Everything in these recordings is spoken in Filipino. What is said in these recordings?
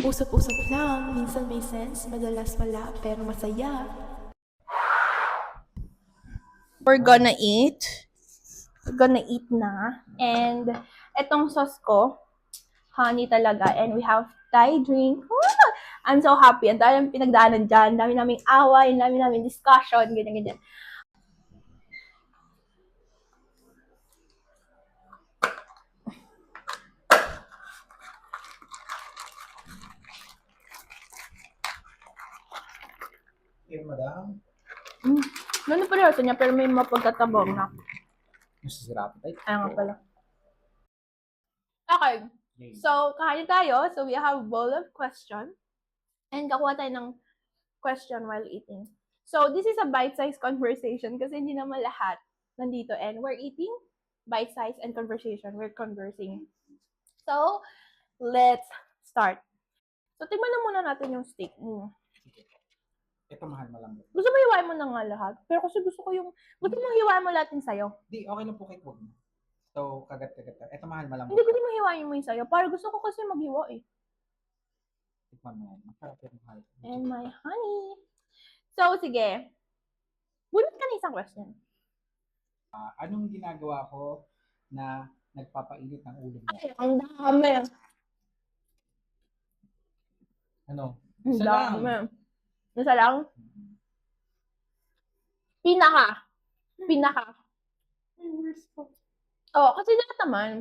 Usap-usap lang, minsan may sense, madalas wala, pero masaya. We're gonna eat. We're gonna eat na. And etong sauce ko, honey talaga. And we have Thai drink. Ah! I'm so happy. Ang dami pinagdaanan dyan. Dami naming away, dami naming discussion, ganyan-ganyan. Madam. Ganun pala ito niya, pero may mapagkatabong na. Masasarap tayo. Ayaw nga pala. Okay. So, kain tayo. So, we have a bowl of question. And kakuha tayo ng question while eating. So, this is a bite-sized conversation kasi hindi naman lahat nandito. And we're eating bite-sized and conversation. We're conversing. So, let's start. So, tingnan na muna natin yung steak mo. Ito mahal mo lang. Gusto mo hiwain mo na nga lahat? Pero kasi gusto mo hiwain mo lahat yung sayo. Di, okay lang po kahit huwag mo. So, kagat-kagat. Ito mahal mo lang. Hindi gusto mo hiwain mo yung sayo. Para gusto ko kasi maghiwa eh. Tikman mo yan. Masarap yan mahal. And my honey. So, sige. Bunot ka na isang question. Anong ginagawa ko na nagpapainit ng ulo mo? Ay, ang dami. Ano? Ang Isa lang. dami. Isa lang? Pinaka. Oh, kasi lahat naman,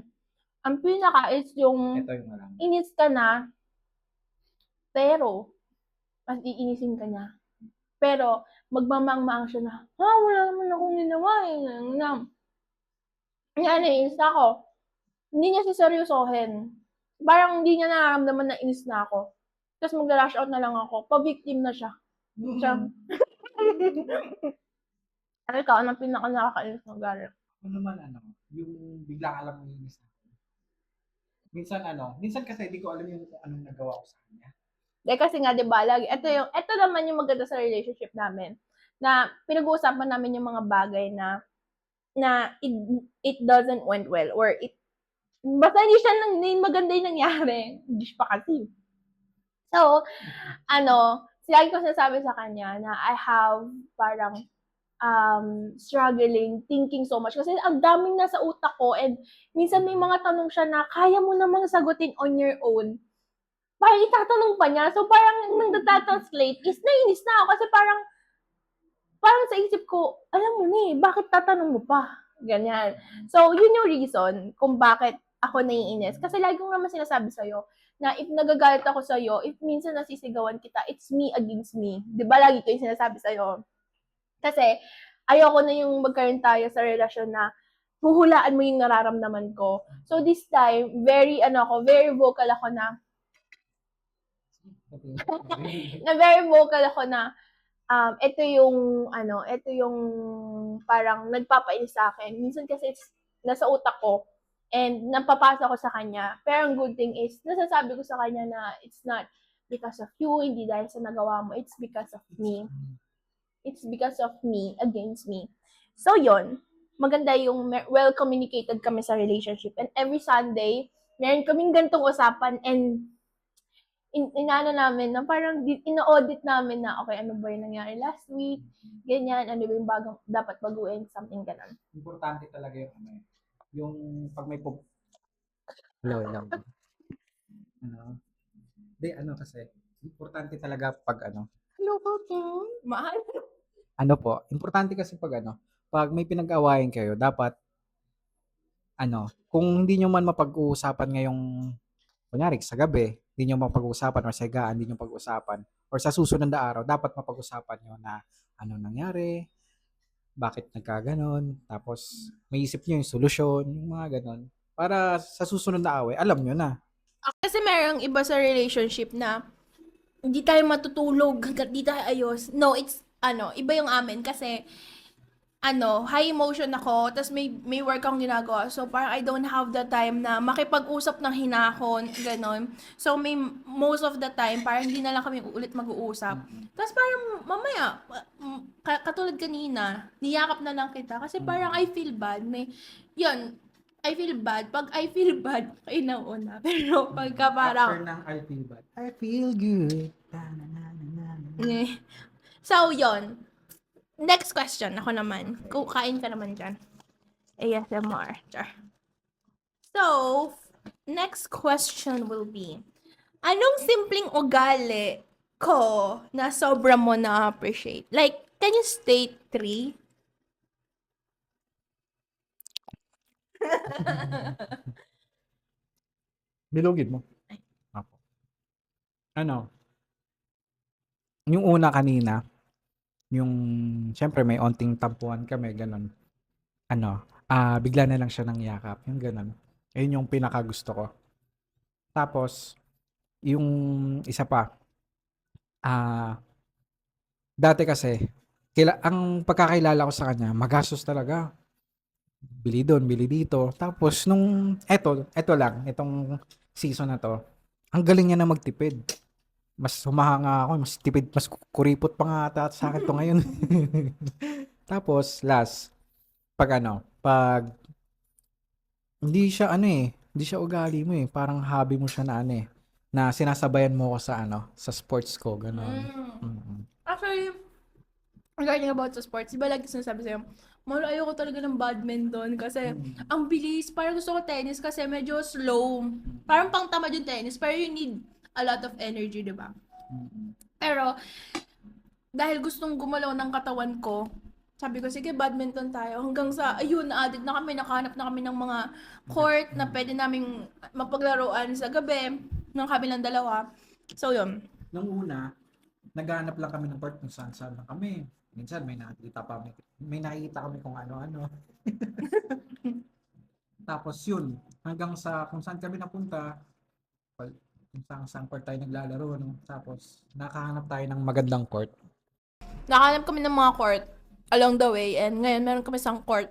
ang pinaka is yung Ito yung malang. inis ka na, pero, mas iinisin ka niya. Pero, magmamang-maang siya na, wala naman akong ginawa eh. Yan, nainis na ako. Hindi niya siseryosohin. Parang hindi niya nararamdaman na inis na ako. Tapos mag-rush out na lang ako. Pa-victim na siya. Ano ikaw, anong pinaka nakakainis ng galit? Ano naman yung bigla ka lang naiinis na. Minsan kasi di ko alam yung anong nagawa ko sa kanya. Kasi nga, di ba, lagi, ito naman yung maganda sa relationship namin. Na pinag-uusapan namin yung mga bagay na it doesn't went well or basta hindi maganda yung nangyari. Hindi pa kasi. So, lagi ko sinasabi sa kanya na I have parang struggling, thinking so much. Kasi ang daming nasa utak ko and minsan may mga tanong siya na kaya mo namang sagutin on your own. Parang itatanong pa niya. So, parang nang nagtatranslate is nainis na ako kasi parang sa isip ko, alam mo na bakit tatanong mo pa? Ganyan. So, yun yung reason kung bakit ako naiinis. Kasi lagi ko naman sinasabi sa'yo na if nagagalit ako sa'yo, if minsan nasisigawan kita, it's me against me. Diba lagi ko yung sinasabi sa'yo? Kasi, ayoko na yung magkaroon tayo sa relasyon na huhulaan mo yung nararamdaman ko. So, this time, very vocal ako na very vocal ako na ito yung parang nagpapainis sa akin. Minsan kasi nasa utak ko and napapasa ko sa kanya. Pero ang good thing is, nasasabi ko sa kanya na it's not because of you, hindi dahil sa nagawa mo, it's because of me. It's because of me against me. So, yon maganda yung well-communicated kami sa relationship. And every Sunday, meron kaming gantong usapan and inaano namin na parang ino-audit namin na okay, ano ba yung nangyari last week, ganyan, ano ba yung bagong dapat baguhin, something ganun. Importante talaga yung pag may hello. Kasi importante talaga pag hello po. Mahal. Importante kasi pag pag may pinag-awayan kayo, dapat kung hindi nyo man mapag-uusapan ngayong kunyari sa gabi, hindi nyo mapag-uusapan or sa higaan, hindi nyo pag-uusapan or sa susunod na araw, dapat mapag-usapan nyo na ano nangyari, bakit nagkaganon, tapos may isip nyo yung solusyon, yung mga ganon. Para sa susunod na away, alam nyo na. Kasi merong iba sa relationship na hindi tayo matutulog hanggat di tayo ayos. No, it's iba yung amin kasi high emotion ako, tapos may work akong ginagawa. So, parang I don't have the time na makipag-usap ng hinahon, ganon. So, most of the time, parang hindi na lang kami ulit mag-uusap. Tapos parang mamaya, katulad kanina, niyakap na lang kita. Kasi parang I feel bad. Yun, I feel bad. Pag I feel bad, kayo na una. Pero pagka parang, ng I feel bad, I feel good. Ta-na-na-na-na-na. eh. So, yon. Next question. Ako naman. Kain ka naman dyan. ASMR. Char. So, next question will be, anong simpleng ugali ko na sobra mo na-appreciate? Like, can you state 3? Bilugin mo. Ako. Ano? Yung una kanina, yung syempre may onting tampuhan kami, ganun. Bigla na lang siya ng yakap, yung ganun. Ayun yung pinakagusto ko. Tapos, yung isa pa, ah, dati kasi, ang pagkakilala ko sa kanya, magastos talaga. Bili doon, bili dito. Tapos, eto lang, itong season na to, ang galing niya na magtipid. Mas humahanga ako, mas tipid, mas kuripot pa nga ata sa akin to ngayon. Tapos, pag hindi siya ugali mo eh. Parang hobby mo siya na na sinasabayan mo ko sa sports ko, gano'n. Mm. Actually, regarding about sa sports, di ba lagi sinasabi sa'yo, mahal ayoko talaga ng badminton kasi ang bilis. Parang gusto ko tennis kasi medyo slow. Parang pang tamad yung tennis, pero you need a lot of energy, di ba? Pero, dahil gustong gumalaw ng katawan ko, sabi ko, sige, badminton tayo. Hanggang sa, ayun, na-addict na kami, nakahanap na kami ng mga court na pwede naming mapaglaruan sa gabi ng kabilang dalawa. So, yun. Nung una, naghahanap lang kami ng court kung saan-saan lang kami. Minsan may nakikita kami kung ano-ano. Tapos yun, hanggang sa kung saan kami napunta, kung saan court tayo naglalaro, no? Tapos nakahanap tayo ng magandang court. Nakahanap kami ng mga court along the way and ngayon meron kami isang court.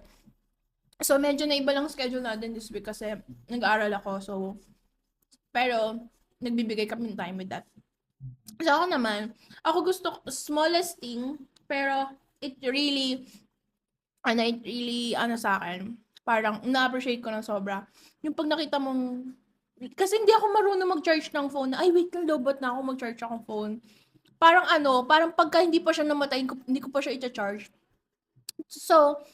So, medyo na iba lang schedule natin this week kasi nag-aaral ako. So, pero nagbibigay kami ng time with that. So, ako naman, ako gusto smallest thing, pero it really, sa akin, parang na-appreciate ko ng sobra. Yung pag nakita mong, kasi hindi ako marunong mag-charge ng phone na, ay wait lang, lobot na ako mag-charge akong phone. Parang pagka hindi pa siya namatay, hindi ko pa siya i-charge. So,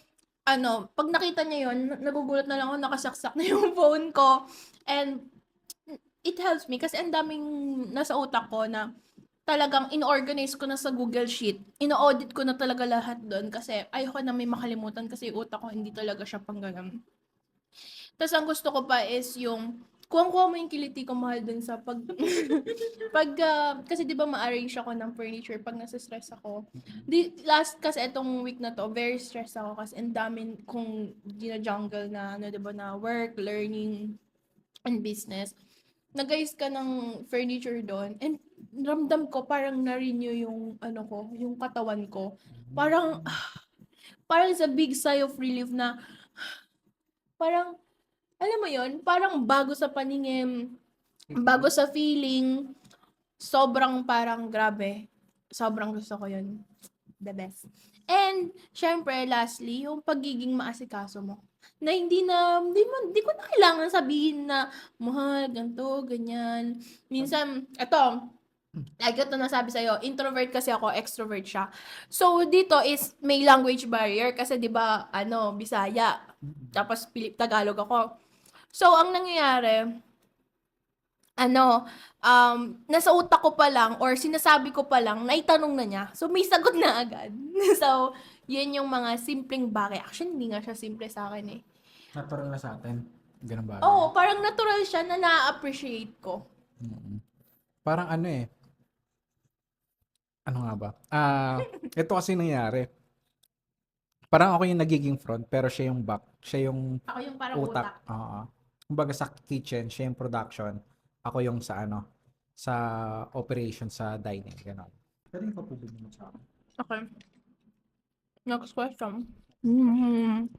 pag nakita niya yun, nagugulat na lang ako, nakasaksak na yung phone ko. And, it helps me kasi ang daming nasa utak ko na talagang in-organize ko na sa Google Sheet. Ino-audit ko na talaga lahat doon kasi ayoko na may makalimutan kasi yung utak ko hindi talaga siya pang ganun. Tapos ang gusto ko pa is yung kuha mo yung kiliti ko mahal dun sa kasi 'di ba ma-arrange ako ng furniture pag nasa-stress ako. Last kasi itong week na to, very stressed ako kasi ang dami kong gina-jungle na 'di ba na work, learning, and business. Nag-ayos ka ng furniture doon and ramdam ko parang na-renew yung yung katawan ko. Parang parang it's a big sigh of relief na parang alam mo yon, parang bago sa paningin, bago sa feeling, sobrang parang grabe. Sobrang gusto ko yun. The best. And, syempre, lastly, yung pagiging maasikaso mo. Na hindi ko na kailangan sabihin na, mahal, ganito, ganyan. Minsan, lagi ko nasabi sa'yo, introvert kasi ako, extrovert siya. So, dito is may language barrier kasi 'di ba, Bisaya, tapos Tagalog ako. So, ang nangyayari, nasa utak ko pa lang or sinasabi ko pa lang, naitanong na niya. So, may sagot na agad. So, yun yung mga simpleng bagay. Actually, hindi nga siya simple sa akin eh. Natural na sa atin. Ganun ba? Oo, parang natural siya na na-appreciate ko. Parang ano nga ba? Ito kasi nangyari. Parang ako yung nagiging front, pero siya yung back. Siya yung Ako yung parang utak. utak. Oo. Kumbaga sa kitchen, siya yung production. Ako yung sa operation, sa dining. Ganon. Pero yung kapubig mo sa akin. Okay. Next question. Mm-hmm.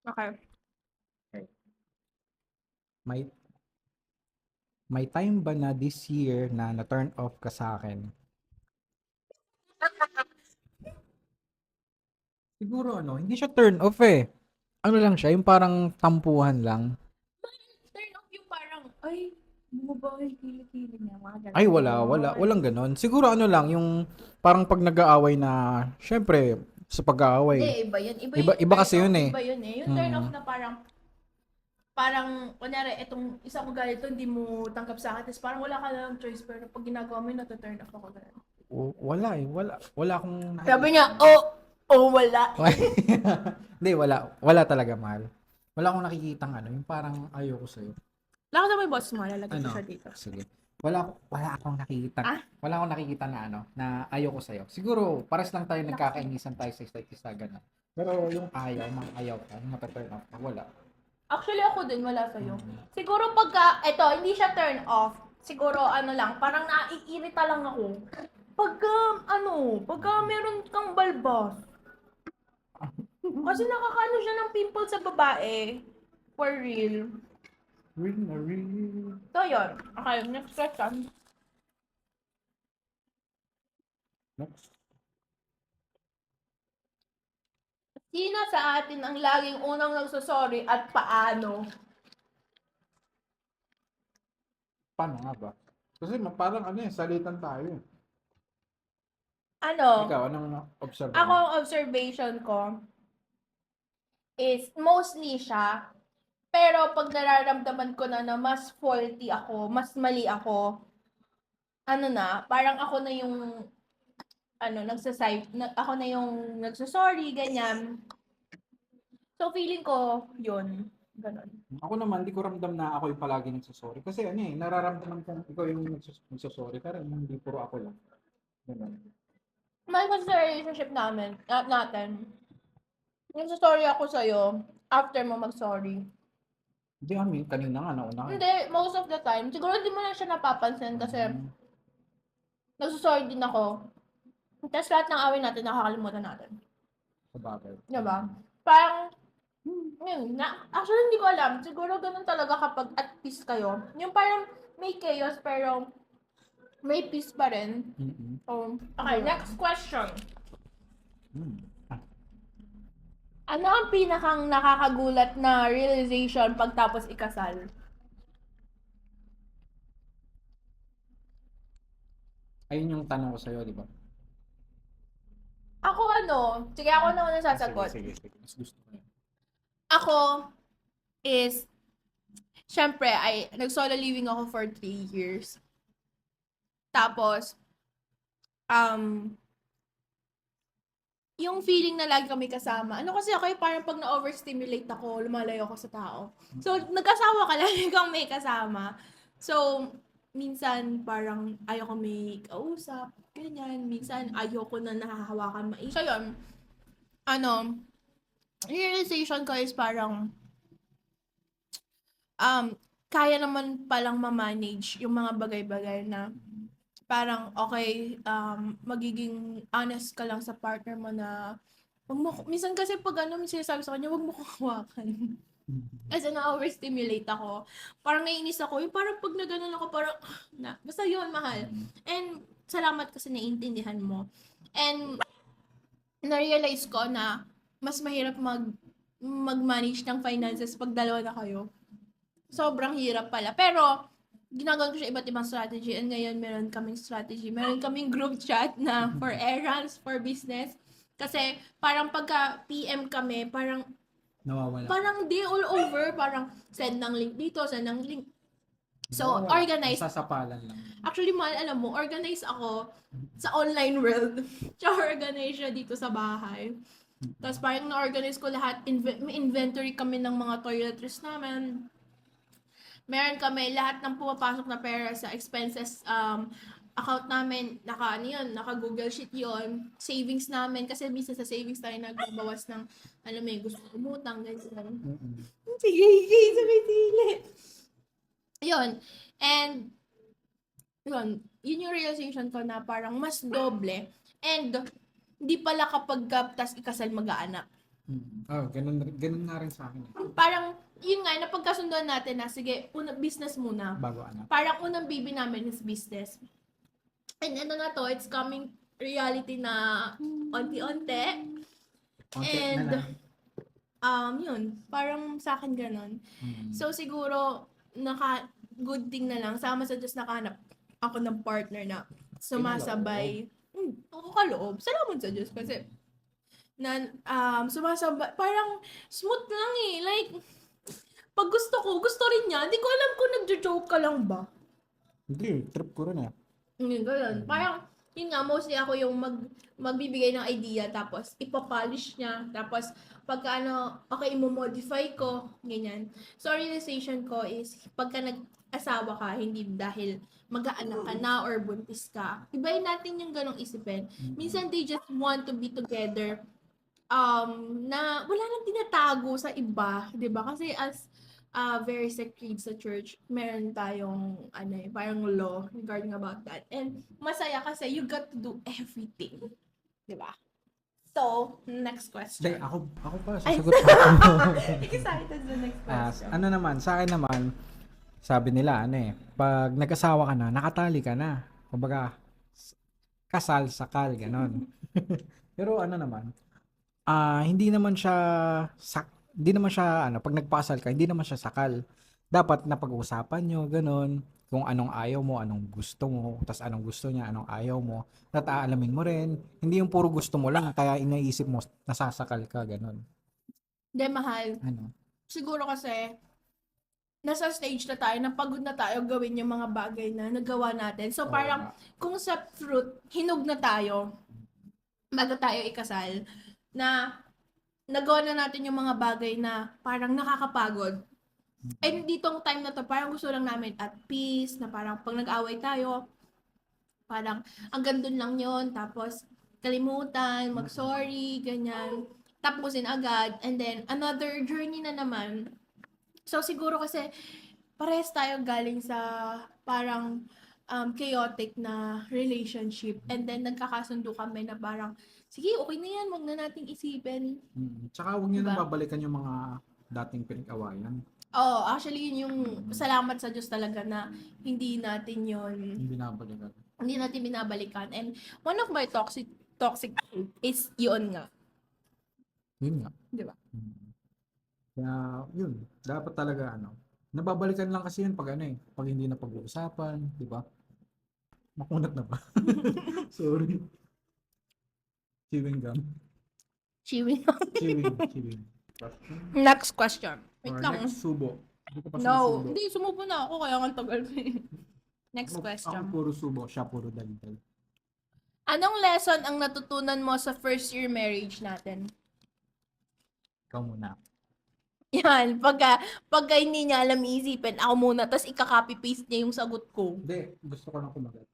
Okay. May time ba na this year na na-turn off ka sa akin? Siguro hindi siya turn off eh. Ano lang siya, yung parang tampuhan lang. Turn off yung parang, ay, bumabawal kilikili niya, mga Ay, walang ganon. Siguro ano lang, yung parang pag nag-aaway na, syempre, sa Hindi, pag-aaway, iba yun. Iba iba, yung iba turn kasi off, yun eh. iba yun eh. Yung turn Mm. off na parang, kunyari, itong isang ugali ito, hindi mo tanggap sa akin, tapos parang wala ka lang choice, pero pag ginagawa mo yun, nata-turn off ako ganun. Wala eh, wala akong Sabi nakikita. niya, wala. Hindi, wala talaga, mahal. Wala akong nakikitang ano, yung parang ayoko sa'yo. Laka na mo yung boss mo, lalagay ko Ano? siya dito. Sige. Wala akong nakikita na ano, na ayoko sa'yo. Siguro, pares lang tayo nagkakainisan tayo sa isa't isa, gano'n. Pero yung ayaw ka, yung mataturn off ka, wala. Actually, ako din, wala sa'yo. Siguro pagka, hindi siya turn off. Siguro, ano lang, parang naiirita lang ako. Pagka meron kang balbas. Kasi nakakaano siya ng pimple sa babae. For real. Real na real. So, yun. Okay, next question. Next. Sino sa atin ang laging unang nagsasorry at paano? Paano nga ba? Kasi parang ano eh, salitan tayo eh. Ano? Ikaw, anong observe Ako, mo? ang observation ko is mostly siya. Pero pag nararamdaman ko na mas faulty ako, mas mali ako, parang ako na yung, ako na yung nagsasorry, ganyan. So, feeling ko, yun. Ganon. Ako naman, di ko ramdam na ako yung palagi nagsasorry. Kasi ano eh, nararamdaman ko ikaw yung nagsasorry, pero hindi puro ako lang. Ganun. Mahal ko sa relationship natin. Nagsasorry ako sa'yo after mo mag-sorry. Hindi, kanina nga, nauna ka. Hindi, most of the time. Siguro hindi mo na siya napapansin kasi nagsasorry din ako. Tapos lahat ng away natin, nakakalimutan natin. Sa bagay. Diba? Parang, actually hindi ko alam. Siguro ganun talaga kapag at peace kayo. Yung parang may chaos pero may peace pa rin. Mm-mm. So, okay, next question. Mm. Ano ang pinakang nakakagulat na realization pagtapos ikasal? Ayun yung tanong ko sa'yo, di ba? Ako sige ako na una sasagot. Sige. Mas gusto ko yun. Ako is, syempre, nag-solo living ako for 3 years. Tapos, yung feeling na lagi kami kasama. Kasi ako parang pag na-overstimulate ako, lumalayo ako sa tao. So, nagkasawa ka, lagi kang may kasama. So, minsan parang ayoko may kausap, ganyan. Minsan ayoko na nahahawakan mais. So, yun. Realization ko is parang, kaya naman palang ma-manage yung mga bagay-bagay na parang okay, magiging honest ka lang sa partner mo na minsan kasi pag sinasabi sa kanya, wag mo kong hawakan. Kasi na-overstimulate ako. Parang naiinis ako. Yung parang pag nagano'n ako, parang, basta yun, mahal. And, salamat kasi naiintindihan mo. And, na-realize ko na mas mahirap mag-manage ng finances pag dalawa na kayo. Sobrang hirap pala. Pero, ginagawa ko siya iba't ibang strategy. And ngayon, meron kaming strategy. Meron kaming group chat na for errands, for business. Kasi, parang pagka PM kami, parang Nawawala. parang di all over. Parang send ng link dito, send ng link. So, organized. Sasapalan lang. Actually, mahal, alam mo, organized ako sa online world. Tsaka organized siya dito sa bahay. Tapos parang na-organize ko lahat. May inventory kami ng mga toiletries namin. Meron kami lahat ng pumapasok na pera sa expenses account namin, naka Google Sheet yon. Savings namin, kasi minsan sa savings tayo nagbabawas ng, gusto umutang, ganyan. Sige, sabay-sili. Yun. And, yun yung realization ko na parang mas doble. And, hindi pala kapag tas ikasal mag-aanak. Ganun nga rin sa akin. Parang, yun nga, napagkasunduan natin na, sige, business muna. Bago anak. Parang unang baby namin is business. And it's coming reality na onti-onti. Konti And, na lang. Yun, parang sa akin ganon. Mm. So, siguro, good thing na lang, sama sa Diyos nakahanap ako ng partner na sumasabay. Ako kaloob. Salamat sa Diyos kasi sumasabay. Parang smooth lang eh. Like, pag gusto rin niya. Hindi ko alam kung nagjo-joke ka lang ba. Hindi, trip ko rin eh. Yun, ganun. Parang, yun nga, mostly ako yung magbibigay ng idea, tapos ipapolish niya, tapos pagka okay, imo-modify ko, ganyan. So, realization ko is, pagka nag-asawa ka, hindi dahil mag-aanak ka na or buntis ka, ibayin natin yung ganong isipin. Minsan, they just want to be together, na wala nang tinatago sa iba, 'di ba? Kasi as very secret sa church, meron tayong parang law regarding about that. And masaya kasi you got to do everything, 'di ba? So, next Hindi, question. ako pa, Ay, sasagot pa ako. excited sa next question. Ano naman, sa akin naman, sabi nila, pag nag-asawa ka na, nakatali ka na. Kumbaga, kasal, sakal, ganon. Pero ano naman, hindi naman siya, pag nagpakasal ka, hindi naman siya sakal. Dapat napag-uusapan nyo, ganon. Kung anong ayaw mo, anong gusto mo, tas anong gusto niya, anong ayaw mo. At aalamin mo rin. Hindi yung puro gusto mo lang, kaya inaisip mo, nasasakal ka, ganon. Hindi, mahal. Ano? Siguro kasi, nasa stage na tayo, na pagod na tayo gawin yung mga bagay na nagawa natin. So, Oo parang, nga. kung sa fruit, hinog na tayo, bago tayo ikasal, na nagawa na natin yung mga bagay na parang nakakapagod. And ditong time na to, parang gusto lang namin at peace, na parang pag nag-away tayo, parang hanggang dun lang yon, tapos kalimutan, mag-sorry, ganyan, tapusin agad, and then another journey na naman. So siguro kasi parehas tayo galing sa parang chaotic na relationship, and then nagkakasundo kami na parang, sige, okay na yan, wag na nating isipin. Tsaka huwag nyo Diba? nang babalikan yung mga dating pinag-awayan. Oh, actually, yun yung salamat sa Diyos talaga na hindi natin yun, Yung binabalikan. hindi natin binabalikan. And one of my toxic is yun nga. Yun nga. Di ba? Kaya, yun. Dapat talaga, nababalikan lang kasi yun pag pag hindi na pag-uusapan, di ba? Makunat na ba? Sorry. Chewing gum. Chewing. Chewing. Next question. Wait Or lang. next subo. Hindi ko pa No, sumusubo. hindi, sumupo na ako, kaya ang tagal ko eh. Next Ako question. puro subo, siya puro daldal. Anong lesson ang natutunan mo sa first year marriage natin? Ikaw muna. Yan, pagka hindi niya alam iisipin, ako muna, tapos ika-copy-paste niya yung sagot ko. Hindi, gusto ko lang kumagat.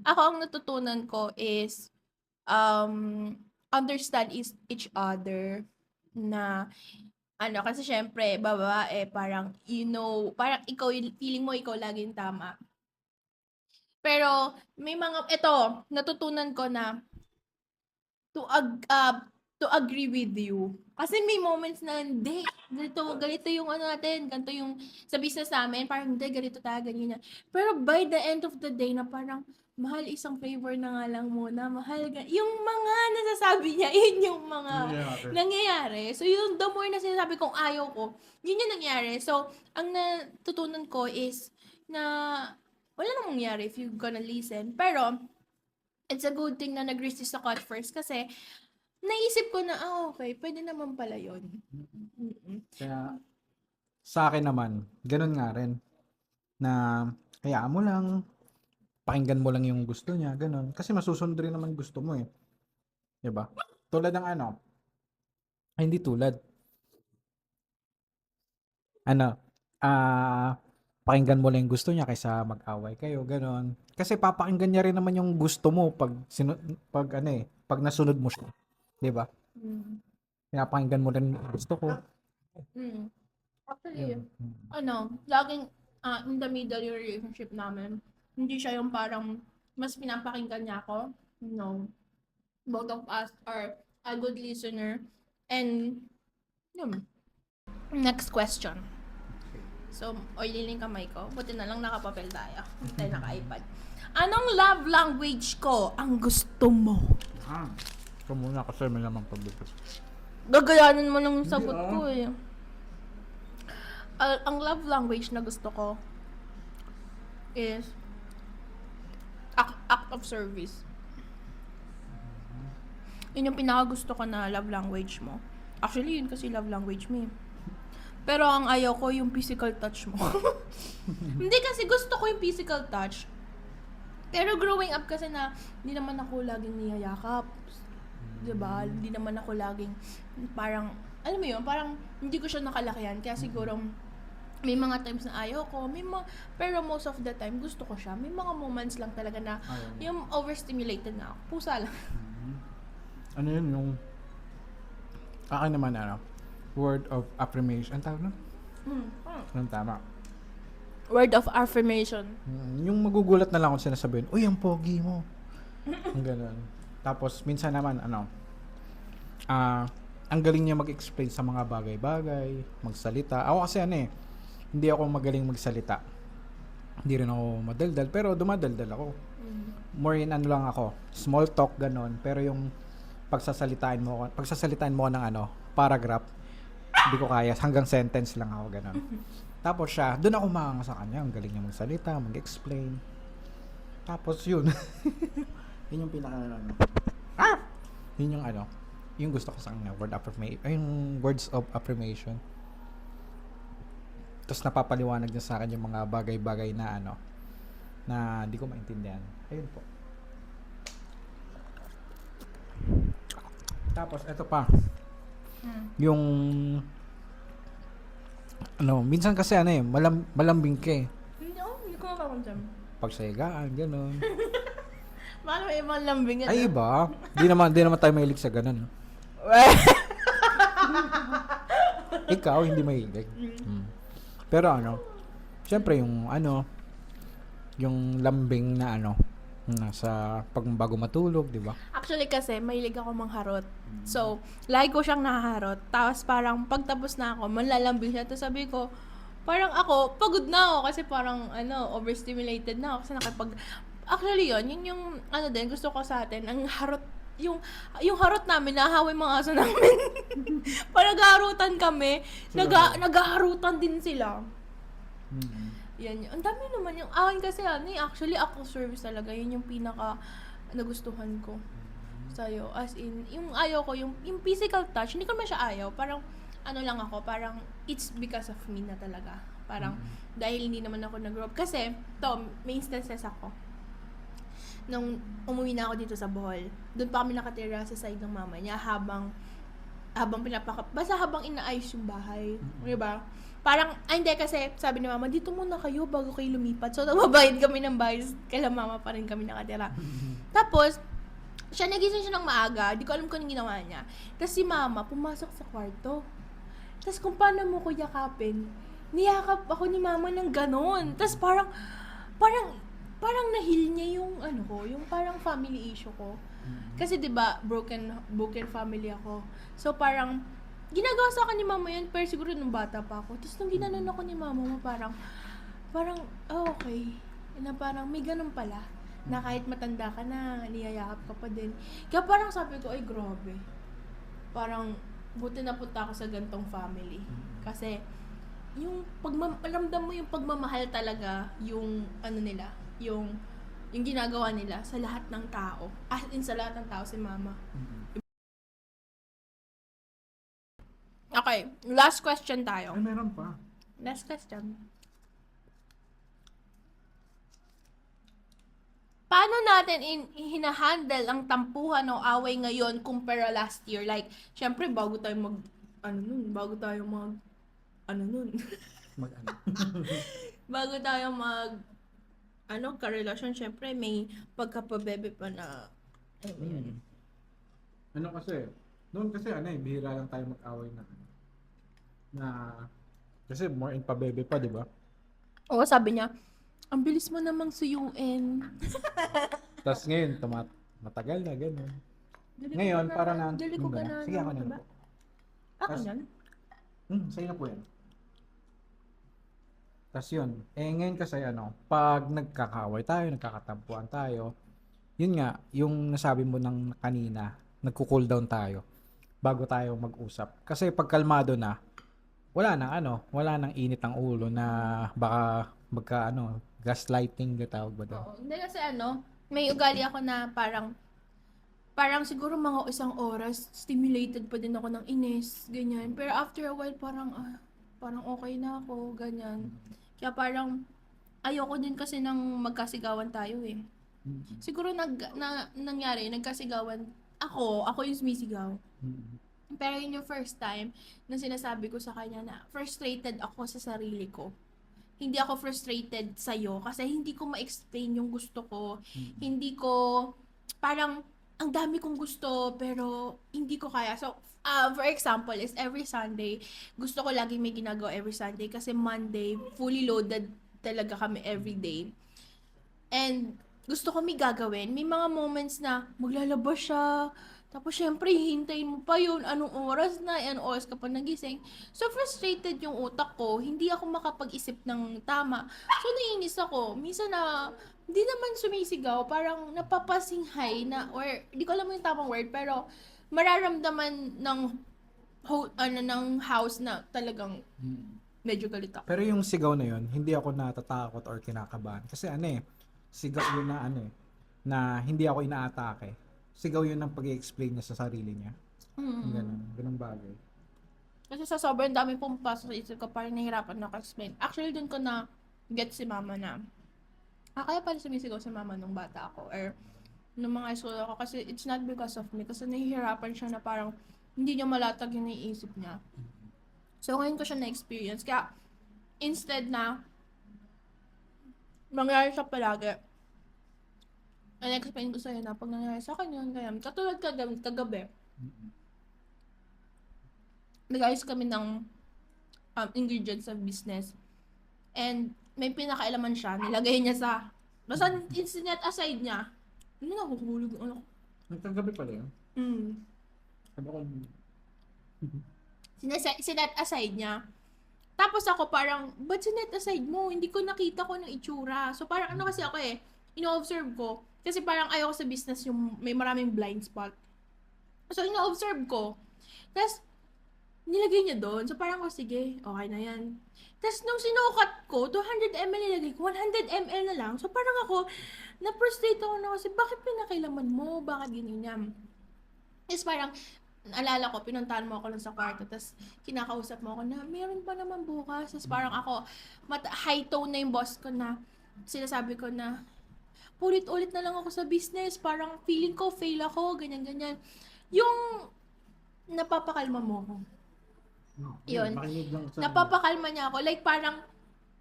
Ako, ang natutunan ko is, understand each other, na, kasi syempre, babae, parang, parang feeling mo ikaw laging tama. Pero, natutunan ko na, to agree with you. Kasi may moments na, hindi, ganito yung ganito yung sa business namin, parang hindi, ganito tayo, ganyan. Pero by the end of the day, na parang, mahal, isang favor na nga lang muna, mahal, yung mga nasasabi niya, yun yung mga nangyayari. So, yung the more na sinasabi kong ayaw ko, yun yung nangyayari. So, ang natutunan ko is, na, wala nang mangyari if you gonna listen. Pero, it's a good thing na nag-resist ako at first kasi, naisip ko na, okay, pwede naman pala yun. Kaya, sa akin naman, ganun nga rin. Na, hayaan mo lang, pakinggan mo lang yung gusto niya, ganun. Kasi masusunod rin naman gusto mo eh. Diba? Tulad ng hindi tulad. Pakinggan mo lang yung gusto niya kaysa mag-away kayo, ganun. Kasi papakinggan niya rin naman yung gusto mo pag nasunod mo siya. Diba? Pinapakinggan mo rin yung gusto ko. Actually, laging in the middle yung relationship namin. Hindi siya yung parang mas pinapakinggan niya ako. No. Both of us are a good listener. And, yun. Next question. So, oily yung kamay ko. Buti na lang nakapapel tayo. Hindi tayo naka-iPad. Anong love language ko ang gusto mo? Ito muna kasi may lamang pagbukas. Gagayanin mo ng sagot ah. ko eh. Ang love language na gusto ko is act of service. Yun yung pinaka gusto ko na love language mo. Actually, yun kasi love language mo eh. Pero ang ayaw ko yung physical touch mo. Hindi kasi gusto ko yung physical touch. Pero growing up kasi na hindi naman ako laging niyayakap. 'Di ba? Hindi naman ako laging parang alam mo yun, parang hindi ko siya nakalakihan kaya siguro may mga times na ayaw ko, pero most of the time gusto ko siya. May mga moments lang talaga na yung overstimulated na ako. Pusa lang. Ano yun yung akin naman word of affirmation. Ang tawag na? Anong tama? Word of affirmation. Yung magugulat na lang kung sinasabihin, uy, ang pogi mo. Ang ganun. Tapos, minsan naman, ang galing niya mag-explain sa mga bagay-bagay, magsalita. Ako kasi hindi ako magaling magsalita. Hindi rin ako madaldal, pero dumadaldal ako. More in lang ako, small talk, ganon. Pero yung pagsasalitain mo ng paragraph, hindi ko kaya, hanggang sentence lang ako, ganon. Tapos siya, doon ako makanga sa kanya, ang galing niya magsalita, mag-explain. Tapos yun. Yun yung pinaka yun yung yung gusto ko sa kanya, yung words of affirmation. Tapos napapaliwanag niya sa akin yung mga bagay-bagay na na hindi ko maintindihan. Ayun po. Tapos eto pa. Yung minsan kasi malambing ka eh. Hindi ko makakamdam. Pagsayagaan, gano'n. Paano may ibang lambing yan? Ay, iba. Di naman tayo mahilig sa gano'n. Ikaw, hindi mahilig. Pero syempre yung lambing na sa bago matulog, di ba? Actually kasi, mahilig ako mangharot. So, lagi ko siyang nahaharot. Tapos parang pagtapos na ako, manlalambing siya. Tapos sabi ko, parang ako, pagod na ako kasi parang overstimulated na ako. Kasi actually yun yung din, gusto ko sa atin, ang harot, yung harot namin, nahahawa yung mga aso namin. Parang naghaharutan kami, naghaharutan din sila. Yan yun. Ang dami naman yung akin kasi actually ako service talaga. Yun yung pinaka nagustuhan ko sa'yo. As in, yung ayaw ko, yung physical touch, hindi ko naman siya ayaw. Parang, lang ako, parang it's because of me na talaga. Parang, dahil hindi naman ako nag-grow up. Kasi, may instances ako. Nung umuwi na ako dito sa Bohol, doon pa kami nakatira sa side ng mama niya habang basta habang inaayos yung bahay. Diba? Parang, hindi kasi, sabi ni mama, dito muna kayo bago kayo lumipat. So, nagbabayad kami ng bahay, kaya mama pa rin kami nakatira. Tapos, nagising siya ng maaga, di ko alam kung anong ginawa niya. Tapos si mama, pumasok sa kwarto. Tapos kung paano mo ko yakapin, niyakap ako ni mama ng ganon. Tapos parang nahil niya yung yung parang family issue ko. Kasi 'di ba, broken family ako. So parang ginagawa sa akin ni mama yun, pero siguro nung bata pa ako. Tapos nung ginanon ako ni mama mo, parang okay. Na parang may ganun pala. Na kahit matanda ka na, niyayakap ka pa din. Kaya parang sabi ko, ay grabe. Parang buti na punta ako sa gantong family. Kasi yung alamdam mo yung pagmamahal talaga, yung nila, yung ginagawa nila sa lahat ng tao. As in sa lahat ng tao, si mama. Okay, last question tayo. Ay, meron pa. Last question. Paano natin hinahandle ang tampuhan o away ngayon kumpara last year? Like, syempre, bago tayo bago tayo karelasyon, syempre, may pagkapabebe pa na, Kasi, noon kasi bihira lang tayo mag-away na kasi more in pabebe pa, di ba? Oo, sabi niya, ang bilis mo namang suyuin. Tapos ngayon, matagal na, gano'n. Ngayon, para na... Dali ko ka na. Sige, ako na po. Ako yan? Sa'yo na po yan. Tapos yun, ngayon kasi pag nagkakaaway tayo, nagkakatampuan tayo, yun nga, yung nasabi mo ng kanina, nagko-cool down tayo. bago tayo mag-usap. Kasi pag kalmado na, wala nang init ang ulo na baka gaslighting tawag ba doon? Oo. Hindi kasi may ugali ako na parang siguro mga isang oras, stimulated pa din ako ng inis, ganyan. Pero after a while, parang okay na ako, ganyan. Kaya parang, ayoko din kasi nang magkasigawan tayo eh. Siguro nangyari, nagkasigawan, ako yung sumisigaw. Pero yun yung first time na sinasabi ko sa kanya na frustrated ako sa sarili ko. Hindi ako frustrated sa'yo kasi hindi ko ma-explain yung gusto ko. Hindi ko, parang, ang dami kong gusto pero hindi ko kaya. So, for example, is every Sunday, gusto ko lagi may ginagawa every Sunday kasi Monday, fully loaded talaga kami every day. And gusto ko may gagawin. May mga moments na maglalabas siya, tapos syempre hintayin mo pa yun, anong oras na, anong oras ka pa nagising. So frustrated yung utak ko, hindi ako makapag-isip ng tama. So naiinis ako. Minsan na, hindi naman sumisigaw, parang napapasinghay na, or hindi ko alam yung tamang word, pero mararamdaman ng house na talagang medyo galit ako. Pero yung sigaw na yun, hindi ako natatakot or kinakabahan. Kasi sigaw yun na hindi ako inaatake. Sigaw yun ng pag-i-explain niya sa sarili niya. Ganun bagay. Kasi sa sobrang dami pong pasok sa isip ko, parang nahihirapan na ako-explain. Actually, dun ko na get si mama na, kaya pala sumisigaw si mama nung bata ako, or nung mga school ako, kasi it's not because of me, kasi nahihirapan siya na parang hindi niya malatag yung naiisip niya. So, ngayon ko siya na-experience. Kaya, instead na mangyari siya palagi, and-explain ko sa'yo na pag nangyari sa akin yun, kaya katulad kagabi, nag-ayos kami ng ingredients sa business. And may pinakailaman siya, nilagay niya basta sinet aside niya. Ano na, huhulog yung ano. Nagkagabi pala yun? Sabi ko, Sinet aside niya. Tapos ako parang, ba't sinet aside mo? Hindi ko nakita ko ng itsura. So parang kasi ako ino-observe ko. Kasi parang ayoko sa business yung may maraming blind spot. So ino-observe ko. Tapos, nilagay niya doon. So parang sige, okay na yan. Tapos nung sinukat ko, 200 ml nilagay ko, 100 ml na lang. So parang ako, na-frustrate ako na kasi, bakit pinakailaman mo? Bakit ganyan? Tapos parang, naalala ko, pinuntahan mo ako lang sa kwarto, tapos kinakausap mo ako na, meron pa naman bukas. Tapos parang ako, high tone na yung boss ko na, sinasabi ko na, ulit-ulit na lang ako sa business, parang feeling ko, fail ako, ganyan-ganyan. Yung, napapakalma mo ako. Yun. Napapakalma niya ako. Like parang,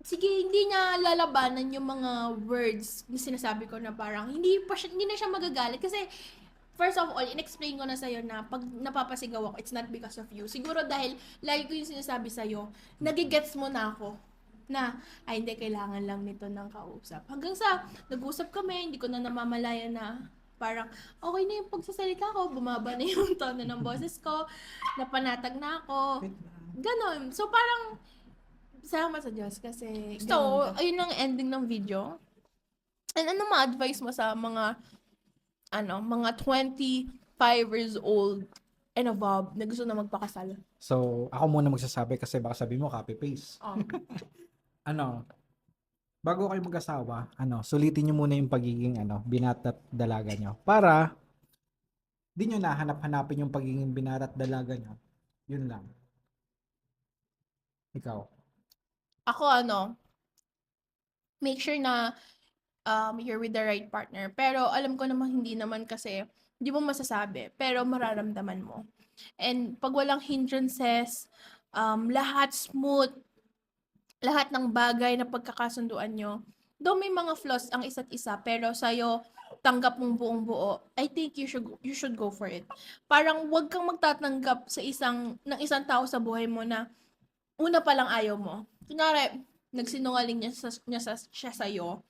sige, hindi niya lalabanan yung mga words na sinasabi ko na parang, hindi na siya magagalit. Kasi, first of all, in-explain ko na sa'yo na pag napapasigaw ako, it's not because of you. Siguro dahil, lagi ko yung sinasabi sa'yo, nagigets mo na ako na, hindi, kailangan lang nito ng kausap. Hanggang sa, nag-usap kami, hindi ko na namamalaya na, parang, okay na yung pagsasalita ko, bumaba na yung tono ng boses ko, napanatag na ako, ganon. So, parang, salamat sa Diyos kasi, so, ayun ang ending ng video. And ano ma-advise mo sa mga 25 years old and above na gusto na magpakasal? So, ako muna magsasabi kasi baka sabi mo copy-paste. Bago kayo mag-asawa, sulitin nyo muna yung pagiging binata at dalaga nyo. Para di nyo na hanap-hanapin yung pagiging binata at dalaga nyo. Yun lang. Ikaw? Ako make sure na you're with the right partner. Pero alam ko naman hindi naman kasi hindi mo masasabi, pero mararamdaman mo. And pag walang hindrances, lahat smooth, lahat ng bagay na pagkakasunduan nyo, though may mga flaws ang isa't isa, pero sa'yo, tanggap mong buong buo, I think you should go for it. Parang wag kang magtatanggap ng isang tao sa buhay mo na una pa lang ayaw mo. Kunwari, nagsinungaling siya sa'yo,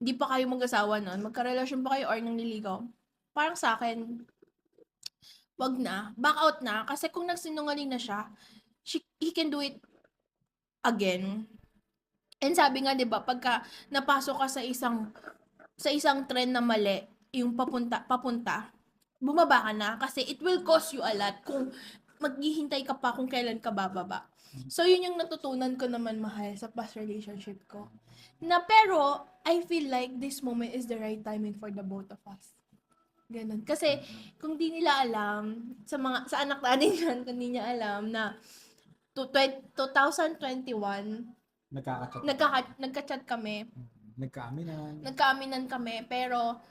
hindi pa kayo mag-asawa nun, magkarelasyon pa kayo or nangliligaw. Parang sa akin, wag na, back out na, kasi kung nagsinungaling na siya, he can do it again. And sabi nga 'di ba, pagka napasok ka sa isang trend na mali, yung papunta, bumaba ka na kasi it will cost you a lot kung maghihintay ka pa kung kailan ka bababa. So, yun yung natutunan ko naman, mahal, sa past relationship ko. Na pero, I feel like this moment is the right timing for the both of us. Ganun. Kasi, kung di nila alam, sa anak natin yan, kung di niya alam na 2021, nagka-chat kami, nagkaaminan kami, pero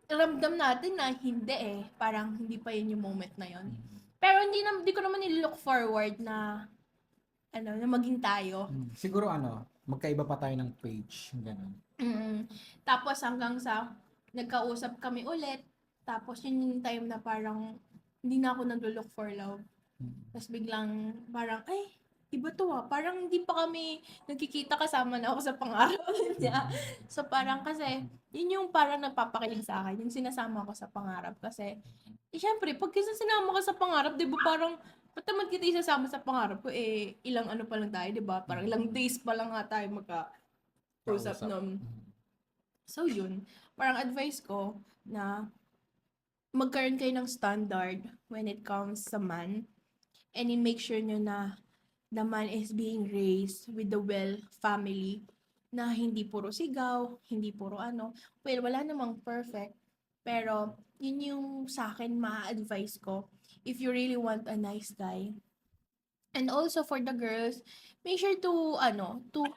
ramdam natin na hindi parang hindi pa yun yung moment na yun. Pero hindi ko naman look forward na na maging tayo. Siguro magkaiba pa tayo ng page, ganun. Tapos hanggang sa nagkausap kami ulit, tapos yun yung time na parang hindi na ako naglo-look for love. Tapos biglang parang, ay, iba to parang hindi pa kami nagkikita, kasama na ako sa pangarap niya. So parang kasi, yun yung parang nagpapakilig sa akin, yung sinasama ko sa pangarap. Kasi, syempre, pag kasi sinama ko sa pangarap, di ba parang, ba't naman kita isasama sa pangarap ko, ilang ano pa lang tayo, di ba? Parang ilang days pa lang nga tayo magka-usap nun. So yun, parang advice ko na magkaroon kayo ng standard when it comes sa man, and make sure nyo na the man is being raised with the well family, na hindi puro sigaw, hindi puro well, wala namang perfect, pero yun yung sa akin ma-advise ko if you really want a nice guy. And also for the girls, make sure to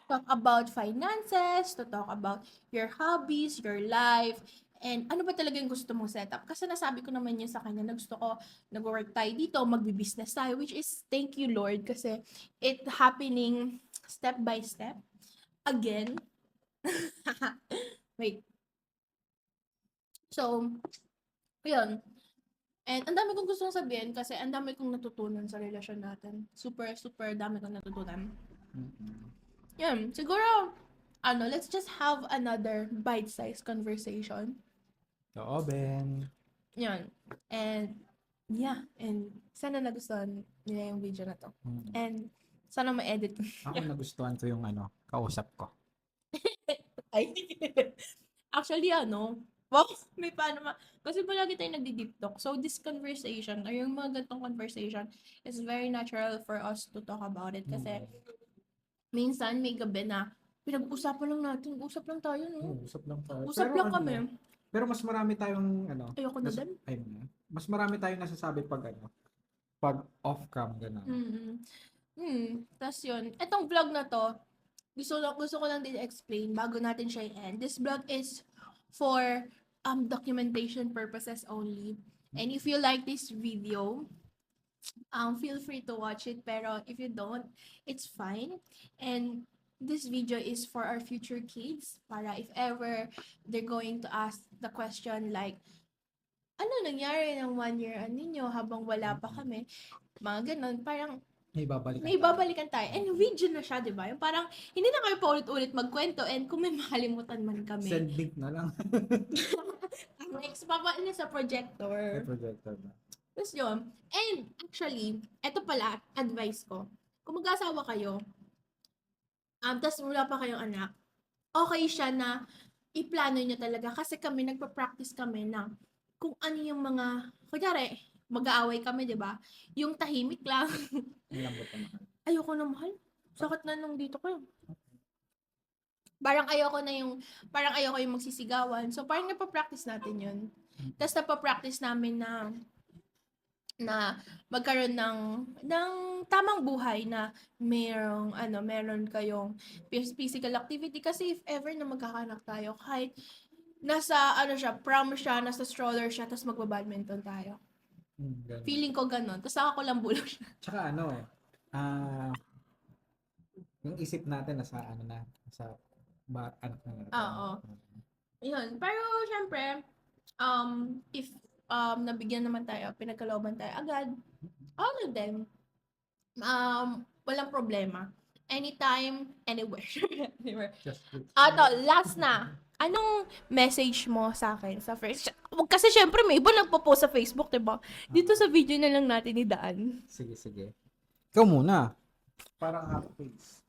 talk about finances, to talk about your hobbies, your life, and ano ba talaga yung gusto mong setup. Kasi nasabi ko naman yun sa kanya na gusto ko nag-work tayo dito, magbi-business tayo, which is thank you Lord kasi it happening step by step. Again. Wait. So, yun. And ang dami kong gustong sabihin kasi ang dami kong natutunan sa relasyon natin. Super, super dami kong natutunan. Yan. Siguro, let's just have another bite-sized conversation. Oo, Ben. Yan. And, yeah. And, sana nagustuhan nila yung video na to. And, sana ma-edit. Ako nagustuhan ko yung kausap ko. Ay. Actually, wow, may paano kasi palagi tayo nagdi-deep talk. So, this conversation, or yung mga ganitong conversation, is very natural for us to talk about it. Kasi, minsan, may gabi na, pinag-usapan lang natin. Usap lang tayo, no? Usap lang tayo. Usap lang kami. Pero mas marami tayong, Ayoko na din. Mas marami tayong nasasabi pag off-cam, gano'n. Tapos yun, etong vlog na to, gusto ko lang din explain bago natin siya i-end. This vlog is for documentation purposes only. And if you like this video, feel free to watch it. Pero if you don't, it's fine. And this video is for our future kids. Para if ever they're going to ask the question like, ano nangyari ng 1 year ninyo habang wala pa kami? Mga ganon. Parang may babalikan tayo. And video na siya, di ba? Yung parang, hindi na kami paulit-ulit magkwento, and kung may makalimutan man kami. Send link na lang. Next, papain na sa projector. Projector na. Tapos yun. And actually, eto pala, advice ko. Kung mag-asawa kayo, tapos wala pa kayong anak, okay siya na i-plano nyo talaga. Kasi kami, nagpa-practice kami na kung ano yung mga, kunyari, mag-aaway kami, di ba? Yung tahimik lang. Ayoko na, mahal. Sakit na nung dito ko. Parang ayoko yung magsisigawan. So, parang napapractice natin yun. Tapos napapractice namin na magkaroon ng tamang buhay na meron kayong physical activity. Kasi if ever na magkakanak tayo, kahit nasa, pram siya, nasa stroller siya, tapos magba-badminton tayo. Feeling ko ganun. Tapos ako lang bulong siya. Tsaka yung isip natin nasa anak na natin. Oo. Yun. Pero syempre, if nabigyan naman tayo, pinagkalooban tayo agad, all of them, walang problema. Anytime, anywhere. Last na. Anong message mo sa akin sa first? Kasi syempre may iba nagpo-post sa Facebook, diba? Dito sa video na lang natin idaan. Sige. Ikaw muna. Parang half face.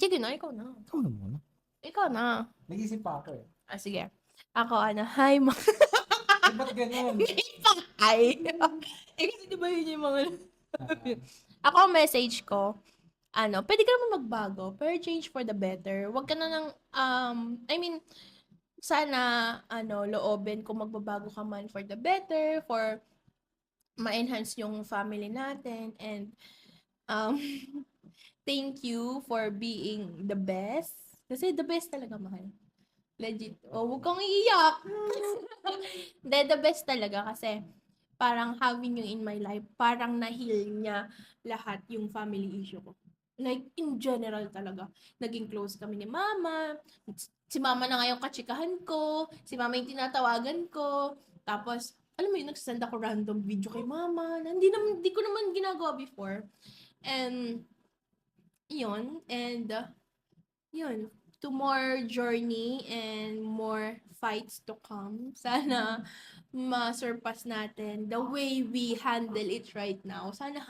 Sige na, ikaw na. Ikaw na muna. Ikaw na. Nag-isip pa ako eh. Sige. Ako, hi, ma. Ba't ganun? Ay. Eh, kasi di ba yun yung mga... Ako, ang message ko, pwede ka naman magbago, pero change for the better. Huwag ka na ng, I mean, sana, loobin kung magbabago ka man for the better, for ma-enhance yung family natin, and, um, thank you for being the best. Kasi the best talaga, mahal. Legit. Oh, huwag kang iiyak. Hindi, the best talaga kasi parang having you in my life, parang na-heal niya lahat yung family issue ko. Like, in general talaga. Naging close kami ni mama. Si mama na nga yung kachikahan ko. Si mama yung tinatawagan ko. Tapos, alam mo yun, nagsasend ako random video kay mama na hindi ko naman ginagawa before. And, yun. And, yun, to more journey and more fights to come. Sana ma-surpass natin the way we handle it right now. Sana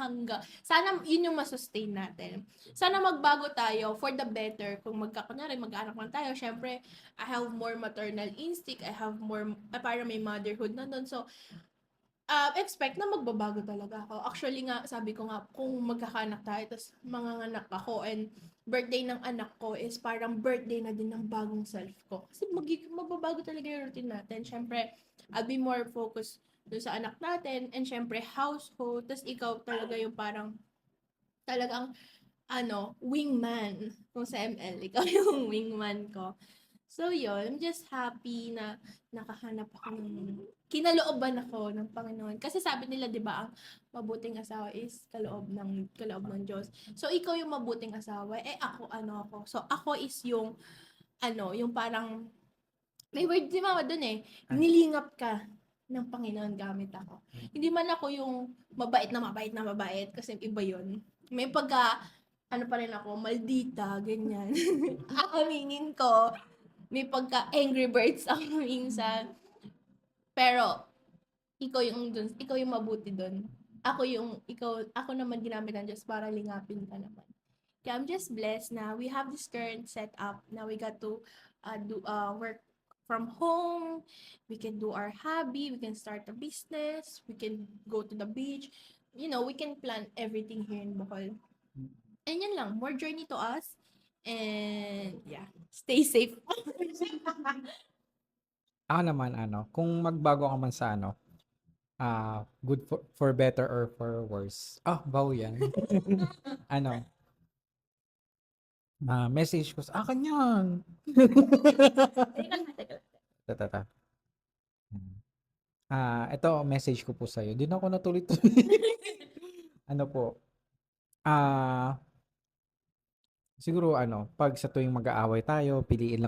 yun yung masustain natin. Sana magbago tayo for the better. Kung mag-anak man tayo, syempre, I have more maternal instinct, I have more, para may motherhood na doon. So, expect na magbabago talaga ako. Actually nga, sabi ko nga, kung magkakaanak tayo, tapos manganganak ako, and birthday ng anak ko is parang birthday na din ng bagong self ko. Kasi magbabago talaga yung routine natin. Siyempre, I'll be more focused dun sa anak natin, and siyempre, household, tapos ikaw talaga yung parang, talagang, wingman. Kung sa ML, ikaw yung wingman ko. So, yun. I'm just happy na nakahanap ako ng... Kinalooban ako ng Panginoon. Kasi sabi nila, di ba, ang mabuting asawa is kaloob ng Diyos. So, ikaw yung mabuting asawa. Eh, ako. So, ako is yung, yung parang... May word si mama dun eh. Nilingap ka ng Panginoon gamit ako. Hindi man ako yung mabait na mabait. Kasi iba yun. May pa rin ako, maldita, ganyan. Aminin ko, may pagka Angry Birds ako minsan. Pero ikaw yung mabuti dun. Ako naman ginamit ng Diyos para lingapin ka naman. Kaya I'm just blessed na we have this current setup na we got to work from home, we can do our hobby, we can start a business, we can go to the beach. We can plan everything here in Bohol. And yan lang, more journey to us. And yeah, stay safe. Ako naman, kung magbago ka man sa good for better or for worse. Bawo yan. ano, message ko sa akin yan. Teka lang. Tata. Ito message ko po sa'yo. Di na ako natuloy-tuloy. Ano po, siguro pag sa tuwing mag-aaway tayo, piliin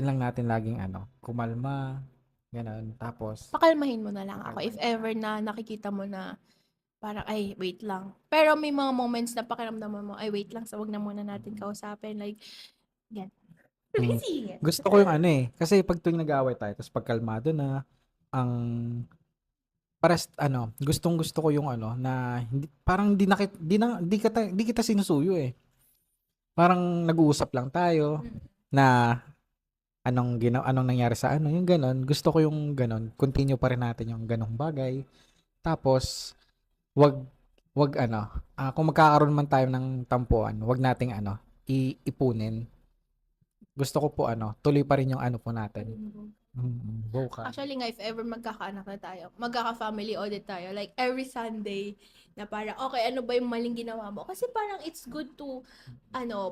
lang natin laging kumalma, gano'n. Tapos, Pakalmahin mo na lang ako if ever na nakikita mo na parang, ay, wait lang. Pero may mga moments na pakiramdaman mo, ay, wait lang, so wag na muna natin kausapin. Like, yan. Sige. gusto ko yung kasi pag tuwing nag-aaway tayo, tapos pagkalmado na, ang gustong-gusto ko yung na hindi, parang di kita sinusuyo eh. Parang nag-uusap lang tayo na anong nangyari sa yung ganon. Gusto ko yung ganon. Continue pa rin natin yung ganong bagay. Tapos, wag kung magkakaroon man tayo ng tampuan, wag nating ipunin. Gusto ko po tuloy pa rin yung po natin. Vocal. Actually nga, if ever magkakaanak na tayo, magkaka-family audit tayo, like every Sunday, na parang, okay, ano ba yung maling ginawa mo? Kasi parang it's good to,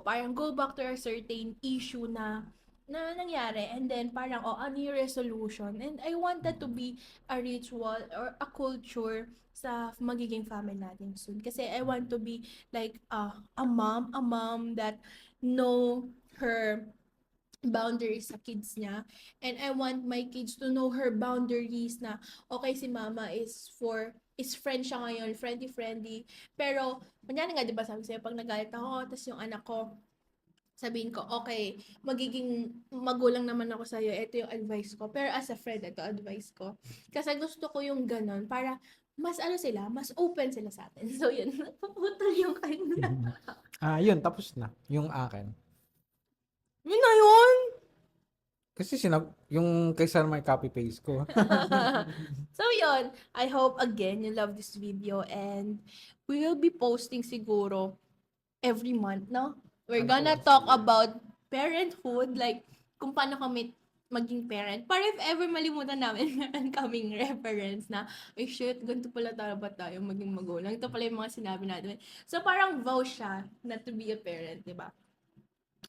parang go back to a certain issue na nangyari, and then parang, ano yung resolution? And I want that to be a ritual or a culture sa magiging family natin soon. Kasi I want to be like a mom that know her boundaries sa kids niya. And I want my kids to know her boundaries na, okay, si mama is friend siya ngayon, friendly. Pero, kunyari nga, di ba, sabi sa'yo, pag nagalit ako, tapos yung anak ko, sabihin ko, okay, magiging magulang naman ako sa'yo, ito yung advice ko. Pero as a friend, ito advice ko. Kasi gusto ko yung ganon, para mas mas open sila sa atin. So, yun, napuputol yung kanya. Yun, tapos na. Yung akin. Yun na yun! Kasi yung kay Sir may copy-paste ko. So yun, I hope again you love this video and we will be posting siguro every month, no? We're gonna talk about parenthood, like kung paano kami maging parent. Para if ever malimutan namin, meron kaming reference na, ay shit, ganito pala dapat tayo maging magulang. Ito pala yung mga sinabi natin. So parang vow siya na to be a parent, di ba?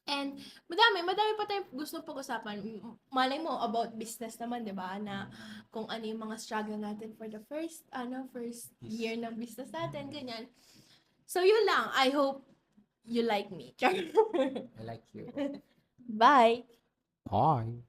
And madami pa tayong gusto pag-usapan. Malay mo about business naman, 'di ba? Na kung ano yung mga struggle natin for the first year ng business natin, ganyan. So yun lang. I hope you like me. I like you. Bye. Bye.